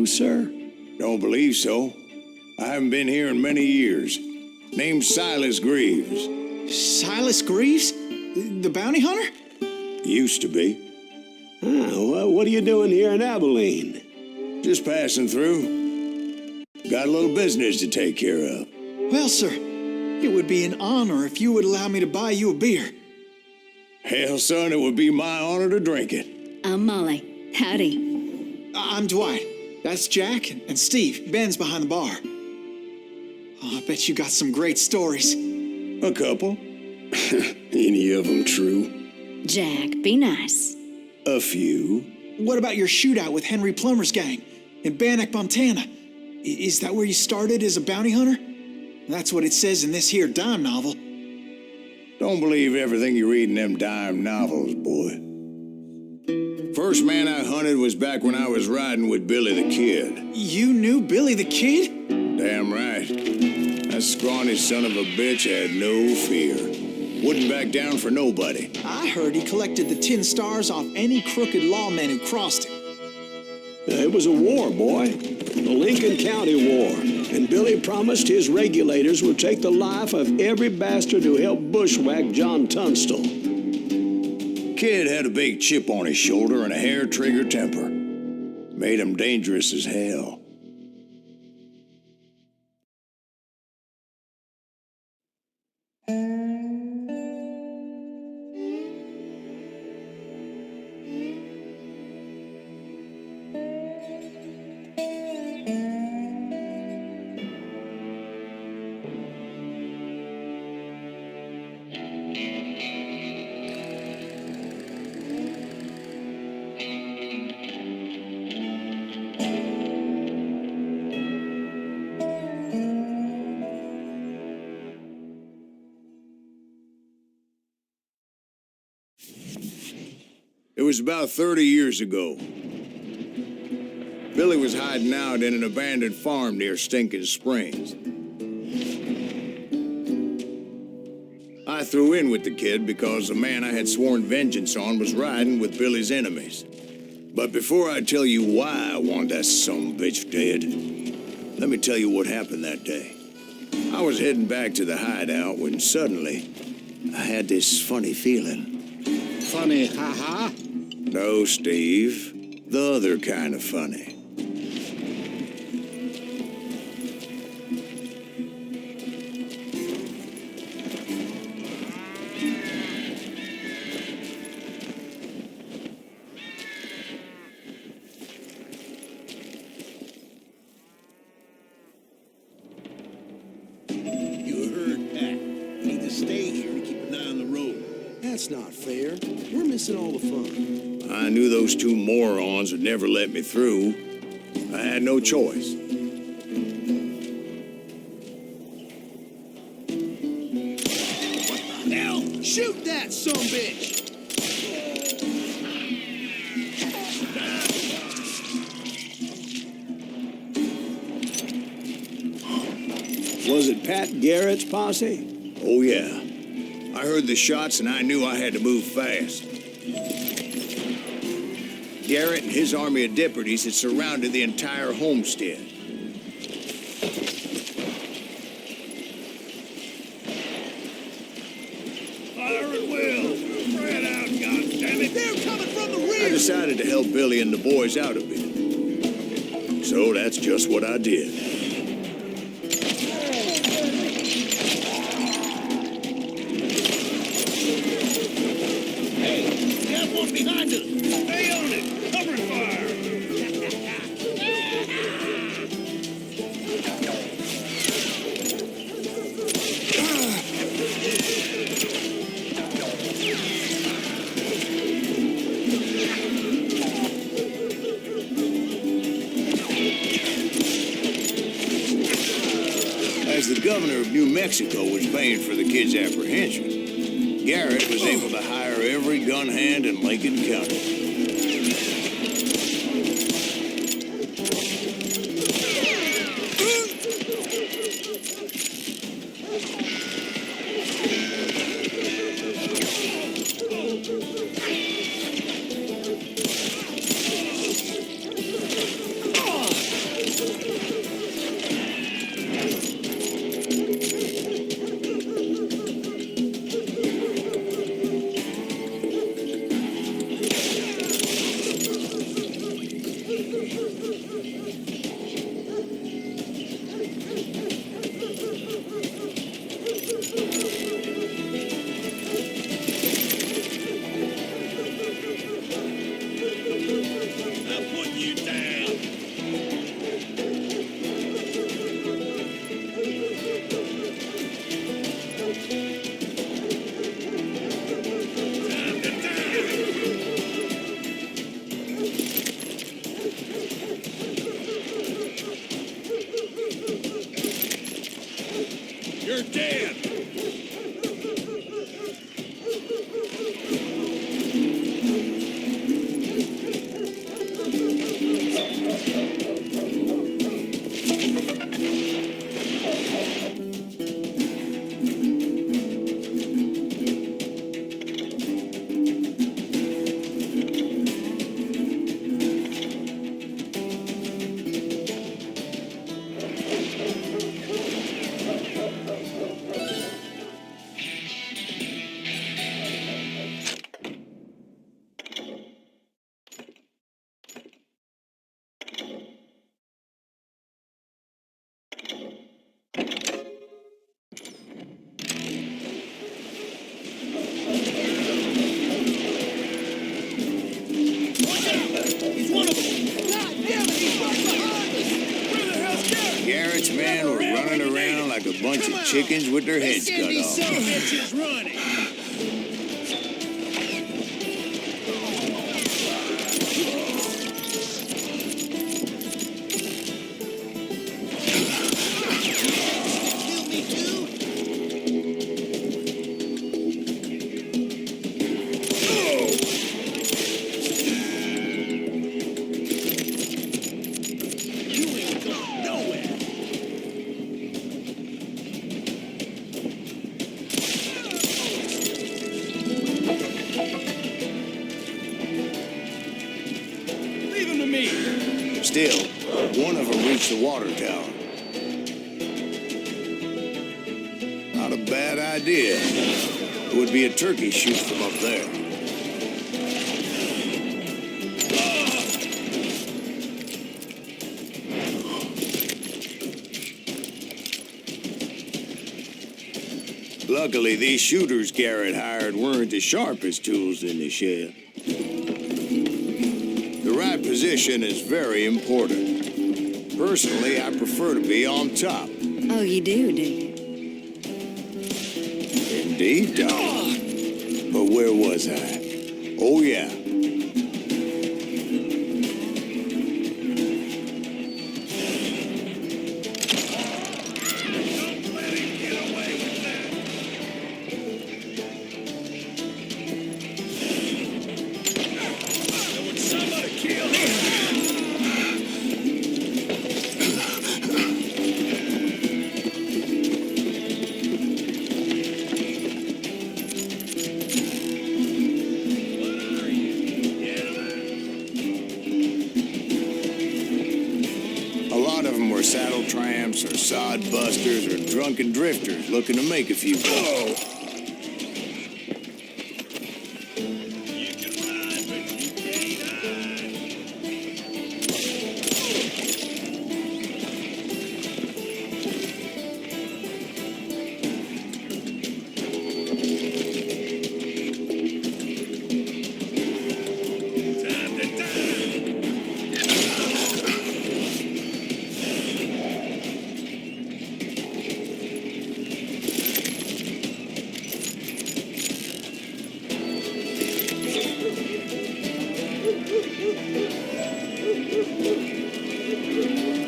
you, sir? Don't believe so. I haven't been here in many years. Name's Silas Greaves. Silas Greaves? The bounty hunter? Used to be. Well, what are you doing here in Abilene? Just passing through. Got a little business to take care of. Well, sir, it would be an honor if you would allow me to buy you a beer. Hell, son, it would be my honor to drink it. I'm Molly. Howdy. I'm Dwight. That's Jack and Steve. Ben's behind the bar. Oh, I bet you got some great stories. A couple. Any of them true? Jack, be nice. A few. What about your shootout with Henry Plummer's gang in Bannock, Montana? Is that where you started as a bounty hunter? That's what it says in this here dime novel. Don't believe everything you read in them dime novels, boy. First man I hunted was back when I was riding with Billy the Kid. You knew Billy the Kid? Damn right. That scrawny son of a bitch had no fear. Wouldn't back down for nobody. I heard he collected the 10 stars off any crooked lawmen who crossed him. It was a war, boy. The Lincoln County War. And Billy promised his regulators would take the life of every bastard who helped bushwhack John Tunstall. Kid had a big chip on his shoulder and a hair-trigger temper. Made him dangerous as hell. It was about 30 years ago. Billy was hiding out in an abandoned farm near Stinking Springs. I threw in with the kid because the man I had sworn vengeance on was riding with Billy's enemies. But before I tell you why I want that sumbitch dead, let me tell you what happened that day. I was heading back to the hideout when suddenly I had this funny feeling. Funny, ha-ha? No, Steve. The other kind of funny. You heard Pat. We need to stay here and keep an eye on the road. That's not fair. We're missing all the fun. I knew those two morons would never let me through. I had no choice. What the hell? Shoot that sumbitch! Was it Pat Garrett's posse? Oh, yeah. I heard the shots and I knew I had to move fast. Garrett and his army of deputies had surrounded the entire homestead. Fire at will! Spread out, goddammit! They're coming from the rear! I decided to help Billy and the boys out a bit. So that's just what I did. Hey, we have one behind us! Stay on it! Cover fire! As the governor of New Mexico was paying for the kid's apprehension, Garrett was able to hire every gun hand in Lincoln County. bunch of chickens with their heads Send cut these off. son of bitches running. Kill me too? You ain't going nowhere. Leave him to me. Still, one of them reached the water tower. Not a bad idea. It would be a turkey shoot from up there. Luckily, these shooters Garrett hired weren't as sharp as tools in the shed. The right position is very important. Personally, I prefer to be on top. Oh, you do you? Indeed, Doc. But where was I? Oh, yeah. Don't let him get away with that. Would somebody kill him? A lot of them were saddle tramps or sod busters or drunken drifters looking to make a few bucks. You can ride, but you can't hide. Time to die.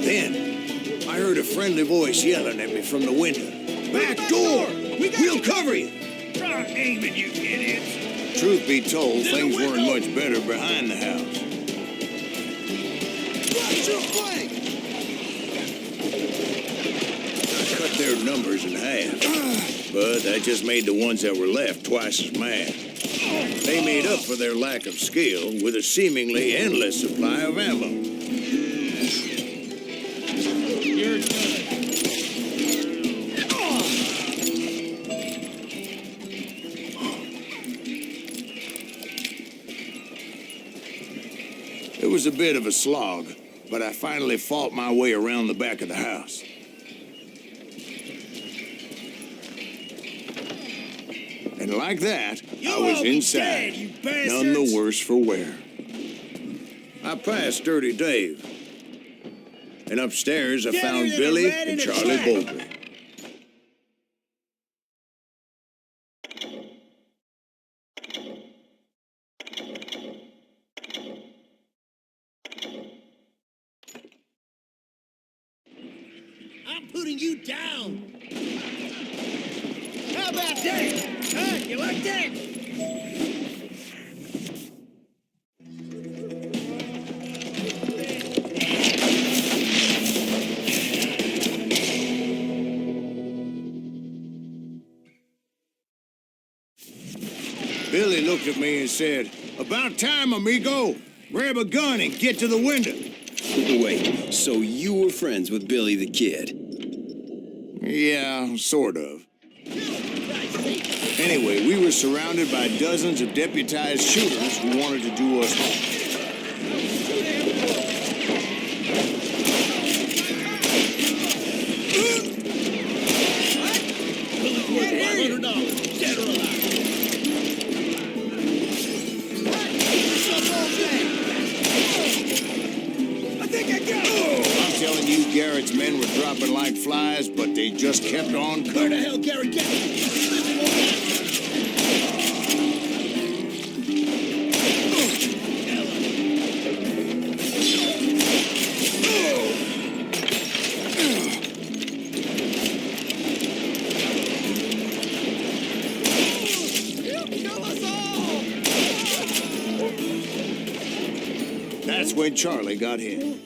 Then, I heard a friendly voice yelling at me from the window. Back door! We'll cover you! Try aiming, you idiots. Truth be told, things weren't much better behind the house. Watch your flank. I cut their numbers in half. But that just made the ones that were left twice as mad. They made up for their lack of skill with a seemingly endless supply of ammo. You're done. It was a bit of a slog, but I finally fought my way around the back of the house. And like that, I was inside, dead, you bastards. none the worse for wear. I passed Dirty Dave, and upstairs I Deader found than a Billy rat in and a Charlie trap. Bowdre. I'm putting you down. How about that? Huh? You like that? Billy looked at me and said, "About time, amigo. Grab a gun and get to the window." Wait, so you were friends with Billy the Kid? Yeah, sort of. Anyway, we were surrounded by dozens of deputized shooters who wanted to do us harm. $500, dead or alive. I think I got it. I'm telling you, Garrett's men were dropping like like flies, but they just kept on cutting. Where the hell, Garrett? Get That's when Charlie got hit.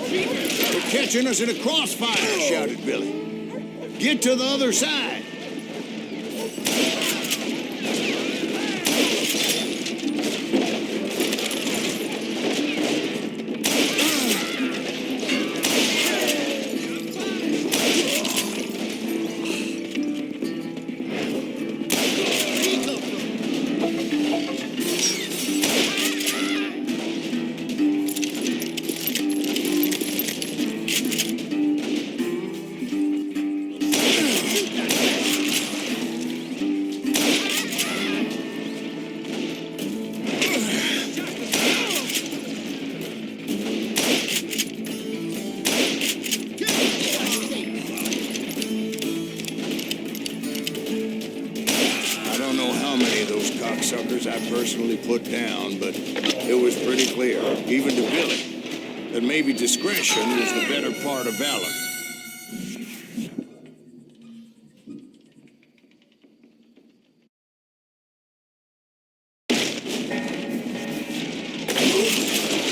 They're catching us in a crossfire, shouted Billy. Get to the other side. I personally put down, but it was pretty clear, even to Billy, that maybe discretion was the better part of valor.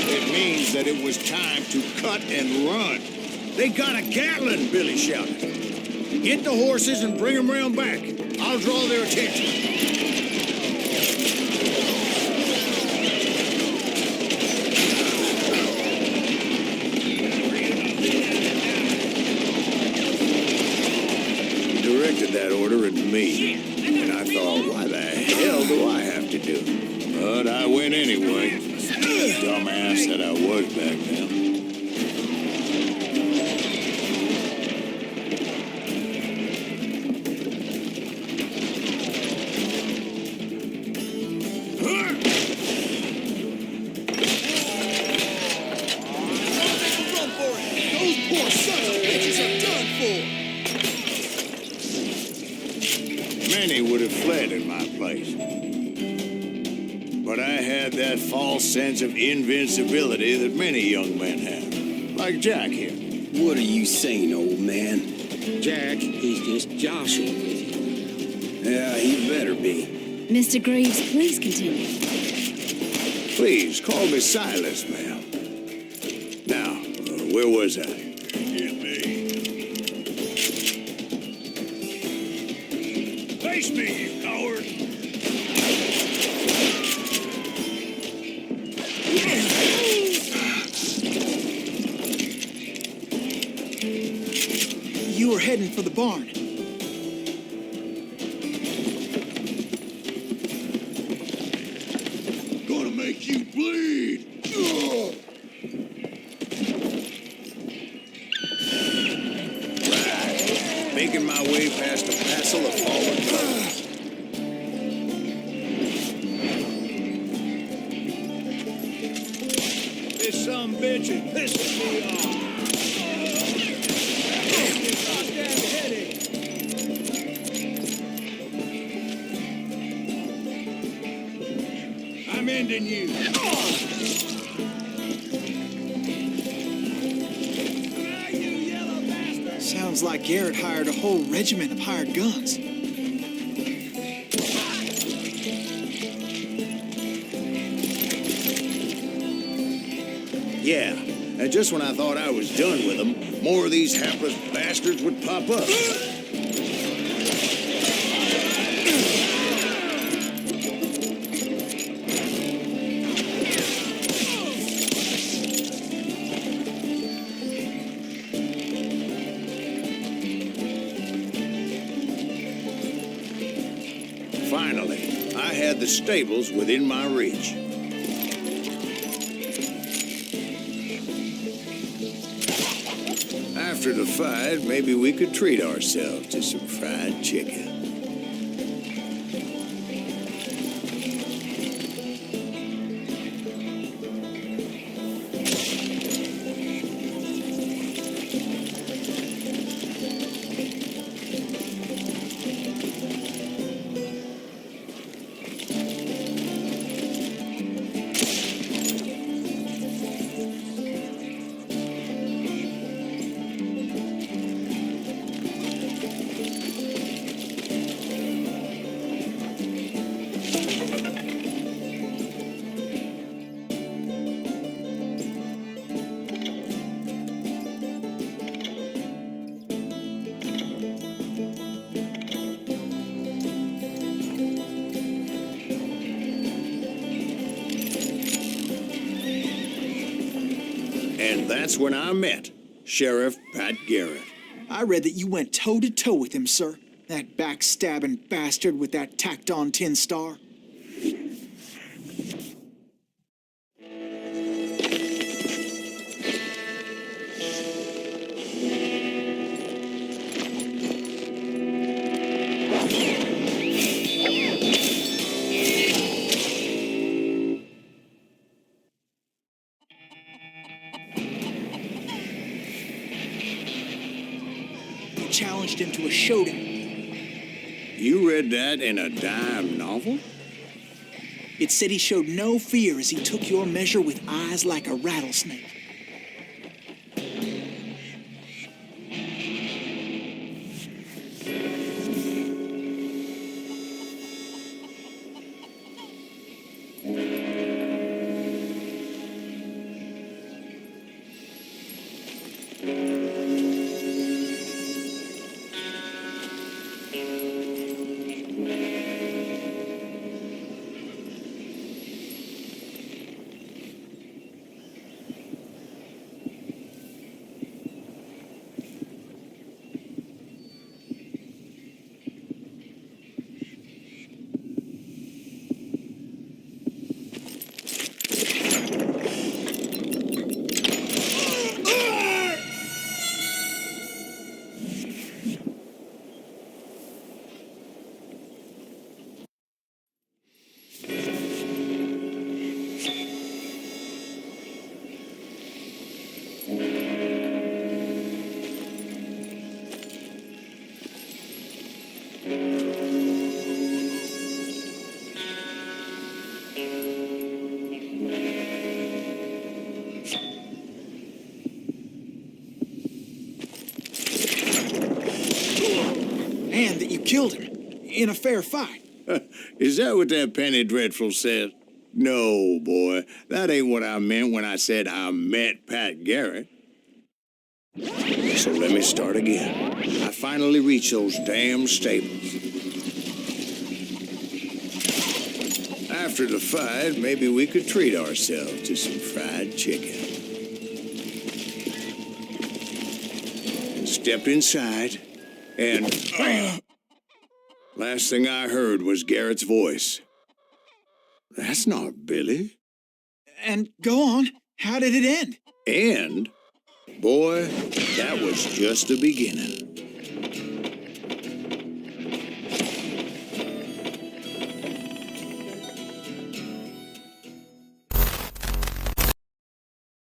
It means that it was time to cut and run. They got a Gatling, Billy shouted. Get the horses and bring them round back. I'll draw their attention. That order at me, and I thought, why the hell do I have to do it? But I went anyway. Dumbass that I was back then. Run for it! Those poor sons of bitches are done for! Many would have fled in my place. But I had that false sense of invincibility that many young men have. Like Jack here. What are you saying, old man? Jack, he's just joshing with you. Yeah, he better be. Mr. Greaves, please continue. Please, call me Silas, ma'am. Now, where was I? Face me, you coward! You were heading for the barn. Gonna make you bleed! Making my way past a passel of fallen trees. This some bitch is pissing me off! Goddamn headache! I'm ending you! Sounds like Garrett hired a whole regiment of hired guns. Yeah, and just when I thought I was done with them, more of these hapless bastards would pop up. Finally, I had the stables within my reach. After the fight, maybe we could treat ourselves to some fried chicken. And that's when I met Sheriff Pat Garrett. I read that you went toe-to-toe with him, sir. That backstabbing bastard with that tacked-on tin star. Challenged him to a showdown. You read that in a dime novel? It said he showed no fear as he took your measure with eyes like a rattlesnake. And that you killed him in a fair fight. Is that what that penny dreadful said? No, boy, that ain't what I meant when I said I met Pat Garrett. So let me start again. I finally reached those damn stables. After the fight, maybe we could treat ourselves to some fried chicken. And stepped inside, and last thing I heard was Garrett's voice. That's not Billy. And go on, how did it end? And, boy, that was just the beginning.